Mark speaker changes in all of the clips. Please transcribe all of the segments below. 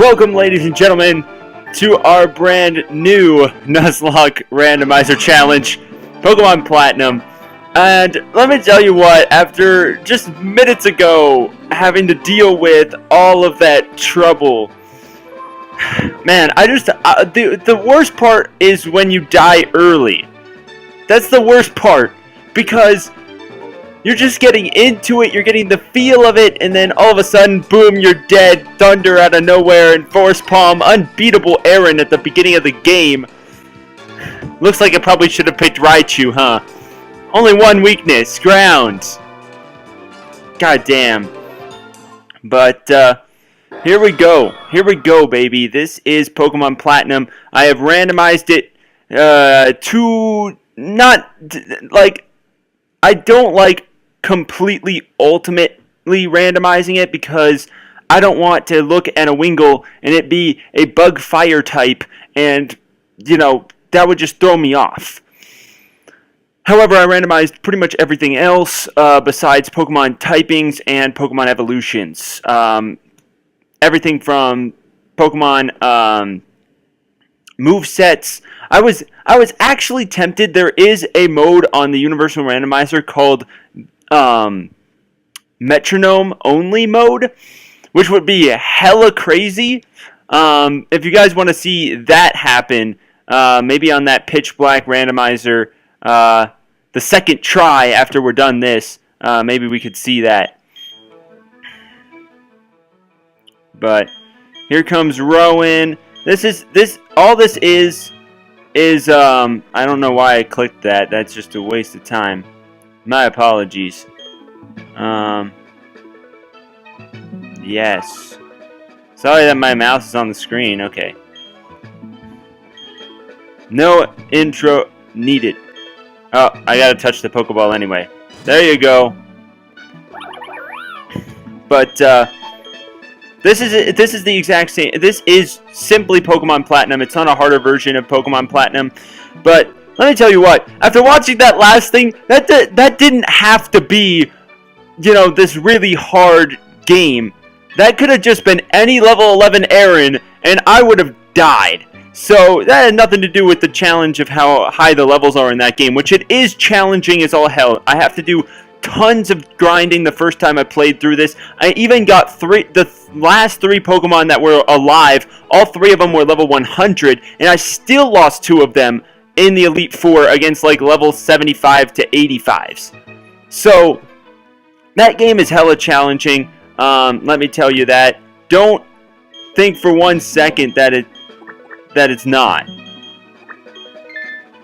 Speaker 1: Welcome, ladies and gentlemen, to our brand new Nuzlocke Randomizer Challenge, Pokemon Platinum. And let me tell you what, after just minutes ago having to deal with all of that trouble, man, the worst part is when you die early. That's the worst part, because you're just getting into it, you're getting the feel of it, and then all of a sudden, boom, you're dead, thunder out of nowhere, and Force Palm, unbeatable Aaron at the beginning of the game. Looks like it probably should have picked Raichu, huh? Only one weakness, ground. God damn. But, here we go, baby. This is Pokemon Platinum. I have randomized it, to not, like, I don't like completely ultimately randomizing it because I don't want to look at a Wingull and it be a bug fire type, and you know, that would just throw me off. However, I randomized pretty much everything else besides Pokemon typings and Pokemon evolutions. Everything from Pokemon movesets. I was actually tempted. There is a mode on the Universal Randomizer called Metronome Only mode, which would be hella crazy. If you guys want to see that happen, maybe on that Pitch Black Randomizer, the second try after we're done this, maybe we could see that. But here comes Rowan. All this is I don't know why I clicked that. That's just a waste of time. My apologies. Yes. Sorry that my mouse is on the screen. Okay. No intro needed. Oh, I gotta touch the Pokeball anyway. There you go. But, This is the exact same. This is simply Pokemon Platinum. It's not a harder version of Pokemon Platinum. But let me tell you what. After watching that last thing, that didn't have to be, you know, this really hard game. That could have just been any level 11 Aaron, and I would have died. So that had nothing to do with the challenge of how high the levels are in that game, which it is challenging as all hell. I have to do tons of grinding the first time I played through this. I even got the last three Pokemon that were alive. All three of them were level 100, and I still lost two of them in the Elite Four against like level 75 to 85s. So that game is hella challenging. Let me tell you that. Don't think for 1 second that it's not.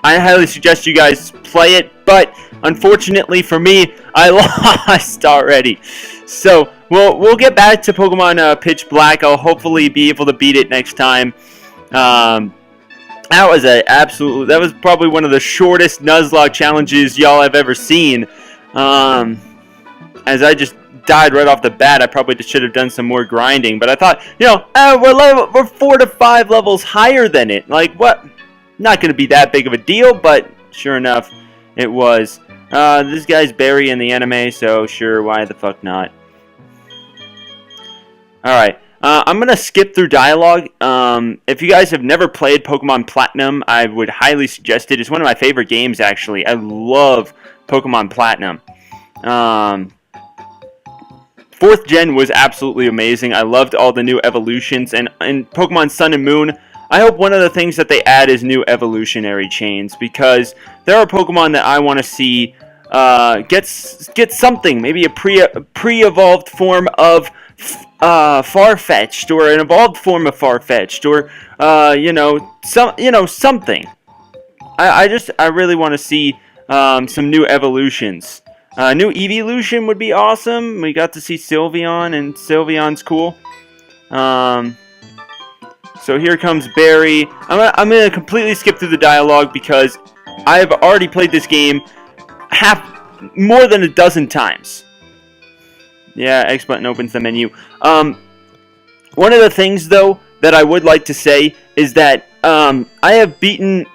Speaker 1: I highly suggest you guys play it, but unfortunately for me, I lost already. So we'll get back to Pokemon Pitch Black. I'll hopefully be able to beat it next time. That was probably one of the shortest Nuzlocke challenges y'all have ever seen. As I just died right off the bat, I probably should have done some more grinding. But I thought, you know, we're 4 to 5 levels higher than it. Like, what? Not going to be that big of a deal, but sure enough, it was. This guy's Barry in the anime, so sure, why the fuck not? Alright, I'm going to skip through dialogue. If you guys have never played Pokemon Platinum, I would highly suggest it. It's one of my favorite games, actually. I love Pokemon Platinum. 4th Gen was absolutely amazing. I loved all the new evolutions, and in Pokemon Sun and Moon, I hope one of the things that they add is new evolutionary chains, because there are Pokemon that I want to see get something, maybe a pre-evolved form of Farfetch'd, or an evolved form of Farfetch'd, or something. I really want to see some new evolutions. New Evolution would be awesome. We got to see Sylveon, and Sylveon's cool. So here comes Barry. I'm going to completely skip through the dialogue because I've already played this game more than a dozen times. Yeah, X button opens the menu. One of the things, though, that I would like to say is that I have beaten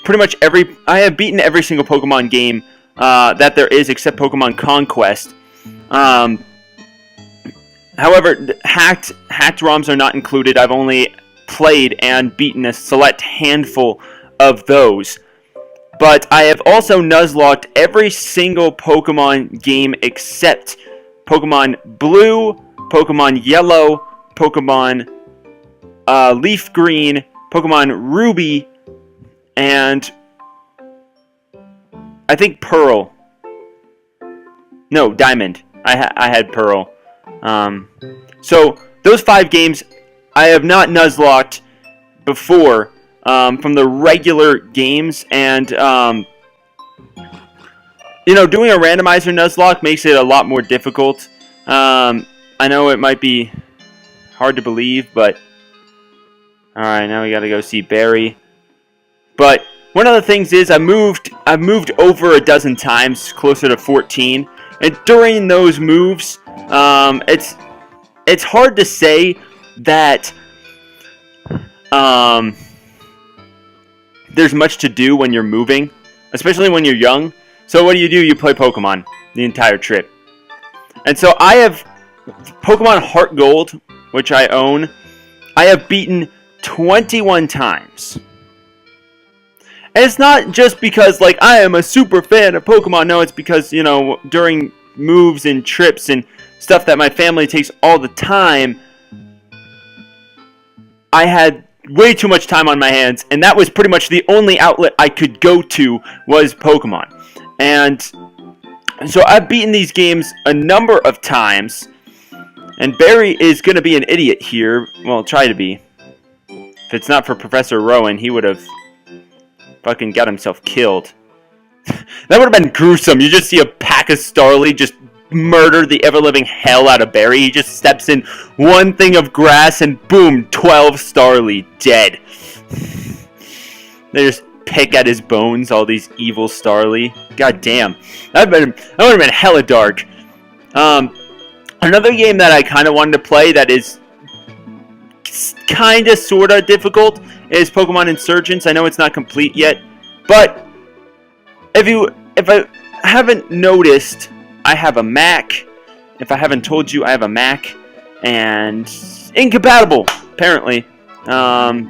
Speaker 1: every single Pokemon game that there is except Pokemon Conquest. However, hacked ROMs are not included. I've only played and beaten a select handful of those. But I have also Nuzlocked every single Pokemon game except Pokemon Blue, Pokemon Yellow, Pokemon Leaf Green, Pokemon Ruby, and I think Pearl. No, Diamond. I had Pearl. So those 5 games I have not Nuzlocked before from the regular games, and you know, doing a randomizer Nuzlocke makes it a lot more difficult. I know it might be hard to believe, but alright, now we gotta go see Barry. But one of the things is I've moved over a dozen times, closer to 14, and during those moves, it's hard to say that there's much to do when you're moving, especially when you're young. So what do? You play Pokemon the entire trip. And so I have Pokemon Heart Gold, which I own. I have beaten 21 times. And it's not just because, like, I am a super fan of Pokemon. No, it's because, you know, during moves and trips and stuff that my family takes all the time, I had way too much time on my hands, and that was pretty much the only outlet I could go to was Pokemon. And so I've beaten these games a number of times, and Barry is going to be an idiot here. Well, try to be. If it's not for Professor Rowan, he would have fucking got himself killed. That would have been gruesome. You just see a pack of Starly just murder the ever-living hell out of Barry. He just steps in one thing of grass and boom, 12 Starly dead. They just pick at his bones, all these evil Starly. God damn. That would have been hella dark. Another game that I kind of wanted to play that is kind of, sort of difficult is Pokemon Insurgents. I know it's not complete yet, but if I haven't noticed, I have a Mac. If I haven't told you, I have a Mac, and incompatible, apparently. Or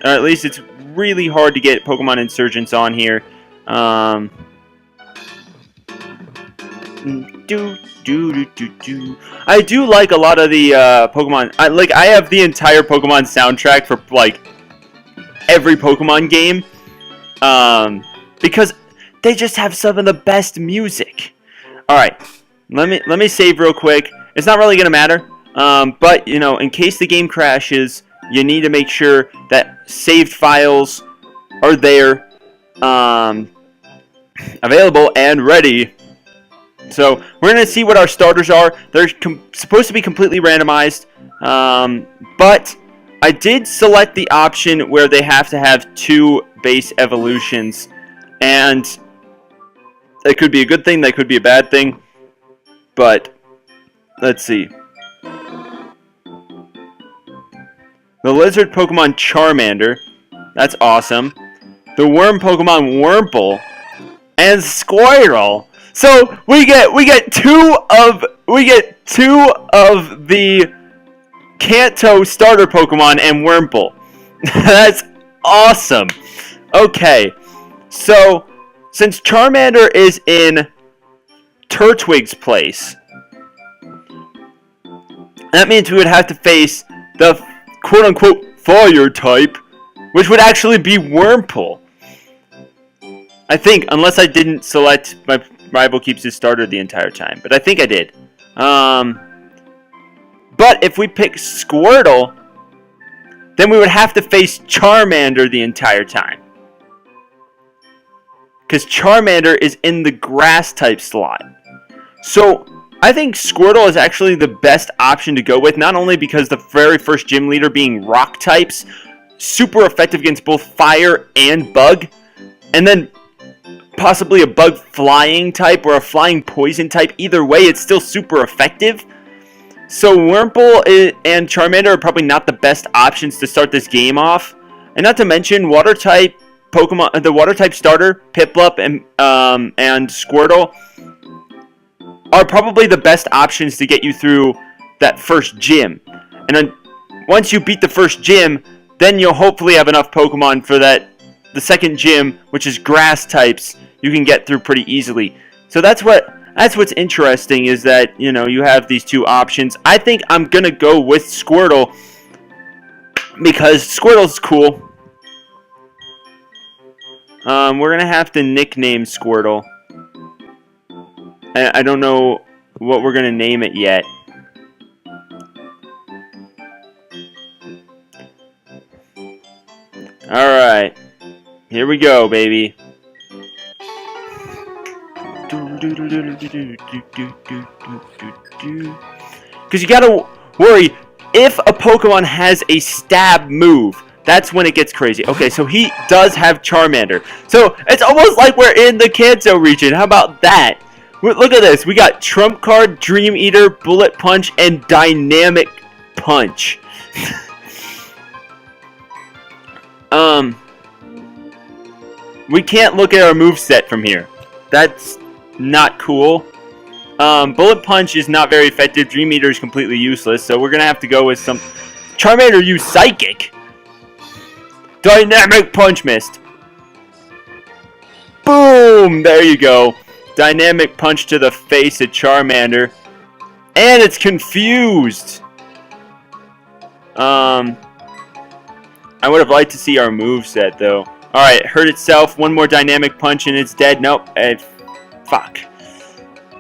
Speaker 1: at least it's really hard to get Pokemon Insurgents on here. I do like a lot of the Pokemon. I have the entire Pokemon soundtrack for like every Pokemon game, because they just have some of the best music. All right, let me save real quick. It's not really gonna matter, but you know, in case the game crashes, you need to make sure that saved files are there, available and ready. So we're gonna see what our starters are. They're supposed to be completely randomized, but I did select the option where they have to have 2 base evolutions, and that could be a good thing, that could be a bad thing, but let's see. The lizard Pokemon Charmander, that's awesome. The worm Pokemon Wurmple, and Squirtle. So we get two of the Kanto starter Pokemon and Wurmple. That's awesome. Okay, so since Charmander is in Turtwig's place, that means we would have to face the quote-unquote fire type, which would actually be Wurmple. I think, unless I didn't select, my rival keeps his starter the entire time, but I think I did. But if we pick Squirtle, then we would have to face Charmander the entire time, because Charmander is in the grass type slot. So I think Squirtle is actually the best option to go with, not only because the very first gym leader being rock types, super effective against both fire and bug, and then possibly a bug flying type or a flying poison type. Either way, it's still super effective. So Wurmple and Charmander are probably not the best options to start this game off. And not to mention, water type Pokemon, the water type starter, Piplup and Squirtle, are probably the best options to get you through that first gym. And then once you beat the first gym, then you'll hopefully have enough Pokemon for the second gym, which is grass types, you can get through pretty easily. So that's what's interesting, is that, you know, you have these two options. I think I'm gonna go with Squirtle because Squirtle's cool. We're gonna have to nickname Squirtle. I don't know what we're gonna name it yet. Alright. Here we go, baby. Because you gotta worry, if a Pokemon has a stab move, that's when it gets crazy. Okay, so he does have Charmander. So it's almost like we're in the Kanto region. How about that? Look at this. We got Trump Card, Dream Eater, Bullet Punch, and Dynamic Punch. We can't look at our moveset from here. That's not cool. Bullet Punch is not very effective. Dream Eater is completely useless, so we're gonna have to go with some... Charmander used Psychic! Dynamic Punch missed. Boom! There you go. Dynamic Punch to the face of Charmander. And it's confused! I would have liked to see our moveset, though. Alright, hurt itself. One more Dynamic Punch and it's dead. Nope. Fuck.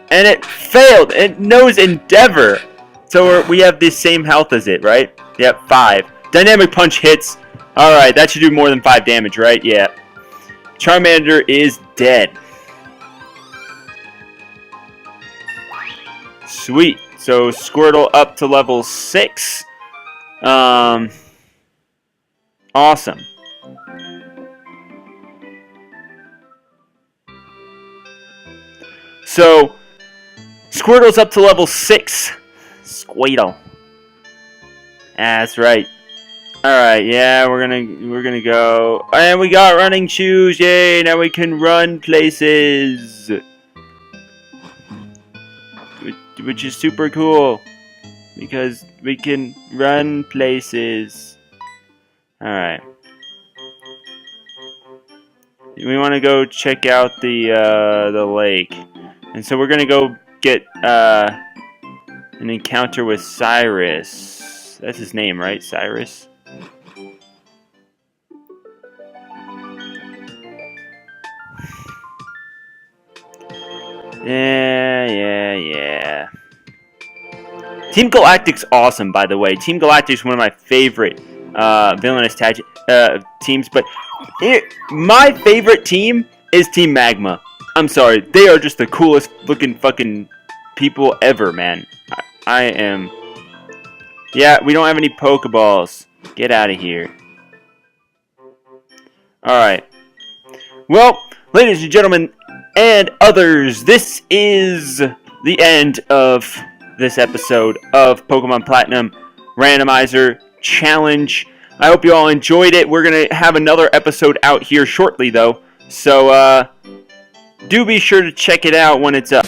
Speaker 1: And it failed. It knows Endeavor. So we have the same health as it, right? Yep, 5. Dynamic Punch hits. Alright, that should do more than 5 damage, right? Yeah. Charmander is dead. Sweet. So Squirtle up to level 6. Awesome. So Squirtle's up to level 6. Squirtle. That's right. Alright, yeah, we're gonna go. And we got running shoes, yay! Now we can run places. Which is super cool. Because we can run places. Alright. We want to go check out the lake. And so we're gonna go get an encounter with Cyrus. That's his name, right? Cyrus? Yeah. Team Galactic's awesome, by the way. Team Galactic's one of my favorite villainous teams, but my favorite team is Team Magma. I'm sorry, they are just the coolest looking fucking people ever, man. I am... Yeah, we don't have any Pokeballs. Get out of here. Alright. Well, ladies and gentlemen, and others, this is the end of this episode of Pokemon Platinum Randomizer Challenge. I hope you all enjoyed it. We're going to have another episode out here shortly, though. So, do be sure to check it out when it's up.